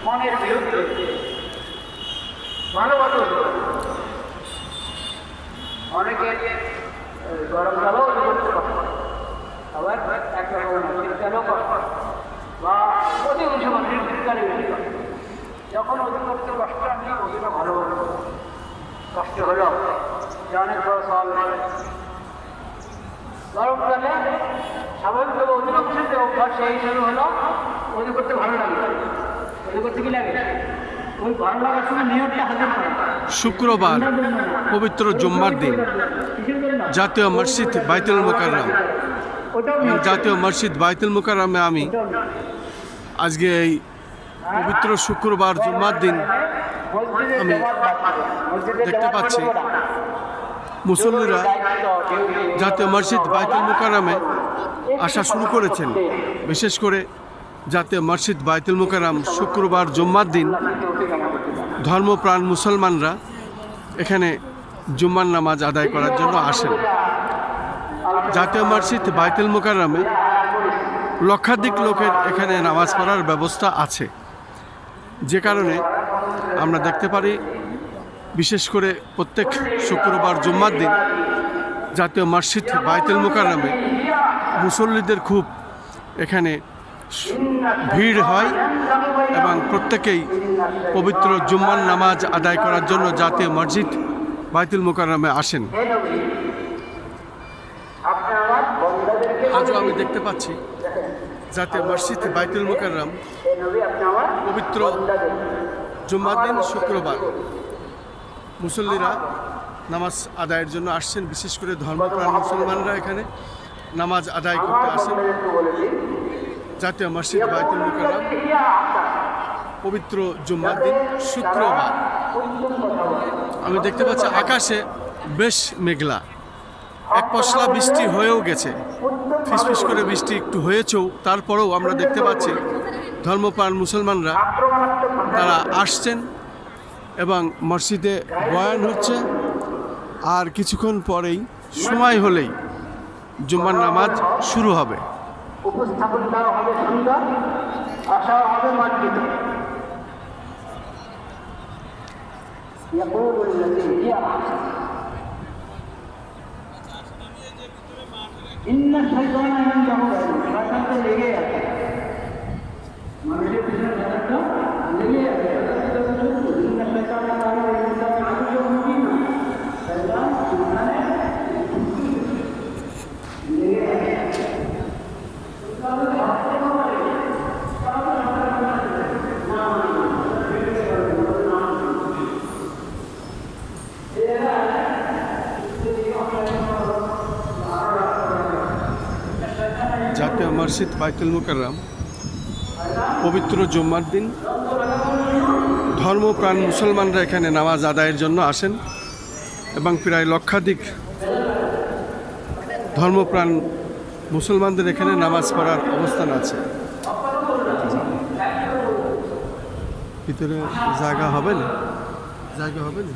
মনের বিরুদ্ধে ভালোভাবে অনেকে গরমকালেও অতি করতে কষ্ট, আবার একরকম শীতকালেও কষ্ট, বা অধিকাংশ মানুষের শীতকালে বেশি কষ্ট। যখন অতি করতে কষ্ট আমি অতিটা ভালো কষ্ট হলেও যে অনেক বড় সওয়াল গরমকালে স্বাভাবিকভাবে অধিকাংশের যে অভ্যাস সেই হিসাবে হলো অতি করতে ভালো লাগে। অতি করতে কি লাগে? ওই ভালো লাগার সময় নিয়তটা হাজির করা। শুক্রবার পবিত্র জুম্মার দিন জাতীয় মসজিদ বাইতুল মুকাররম, জাতীয় মসজিদ বাইতুল মুকাররমে আমি আজকে এই পবিত্র শুক্রবার জুম্মার দিন আমি দেখতে পাচ্ছি মুসল্লিরা জাতীয় মসজিদ বাইতুল মুকাররমে আসা শুরু করেছেন। বিশেষ করে জাতীয় মসজিদ বাইতুল মুকাররম শুক্রবার জুম্মার দিন ধর্মপ্রাণ মুসলমানরা এখানে জুম্মার নামাজ আদায় করার জন্য আসেন। জাতীয় মসজিদ বাইতুল মুকাররমে লক্ষাধিক লোকের এখানে নামাজ পড়ার ব্যবস্থা আছে, যে কারণে আমরা দেখতে পারি বিশেষ করে প্রত্যেক শুক্রবার জুম্মার দিন জাতীয় মসজিদ বাইতুল মুকাররমে মুসল্লিদের খুব এখানে ভিড় হয় এবং প্রত্যেকেই পবিত্র জুম্মার নামাজ আদায় করার জন্য জাতীয় মসজিদ বাইতুল মুকাররমে আসেন। আজও আমি দেখতে পাচ্ছি জাতীয় মসজিদ বাইতুল মুকাররম পবিত্র জুম্মার দিন শুক্রবার মুসল্লিরা নামাজ আদায়ের জন্য আসছেন। বিশেষ করে ধর্মপ্রাণ মুসলমানরা এখানে নামাজ আদায় করতে আসেন। জাতীয় মসজিদ বাইতুল মুকাররম পবিত্র জুম্মার দিন শুক্রবার আমি দেখতে পাচ্ছি আকাশে বেশ মেঘলা, এক পশলা বৃষ্টি হয়েও গেছে, ফিসফিস করে বৃষ্টি একটু হয়েছেও, তারপরেও আমরা দেখতে পাচ্ছি ধর্মপ্রাণ মুসলমানরা তারা আসছেন এবং মসজিদে বয়ান হচ্ছে। আর কিছুক্ষণ পরেই সময় হলেই জুম্মার নামাজ শুরু হবে। উপস্থাপনটাও হবে সুন্দর, আশাও হবে মার্জিত। শয়তান তো লেগে আছে, মানুষের পিছনে শয়তান লেগে আছে। জাতীয় মসজিদ বাইতুল মুকাররম পবিত্র জুম্মার দিন ধর্মপ্রাণ মুসলমানরা এখানে নামাজ আদায়ের জন্য আসেন এবং প্রায় লক্ষাধিক ধর্মপ্রাণ মুসলমানদের এখানে নামাজ পড়ার অবস্থান আছে। ভিতরে জায়গা হবে না, জায়গা হবে না।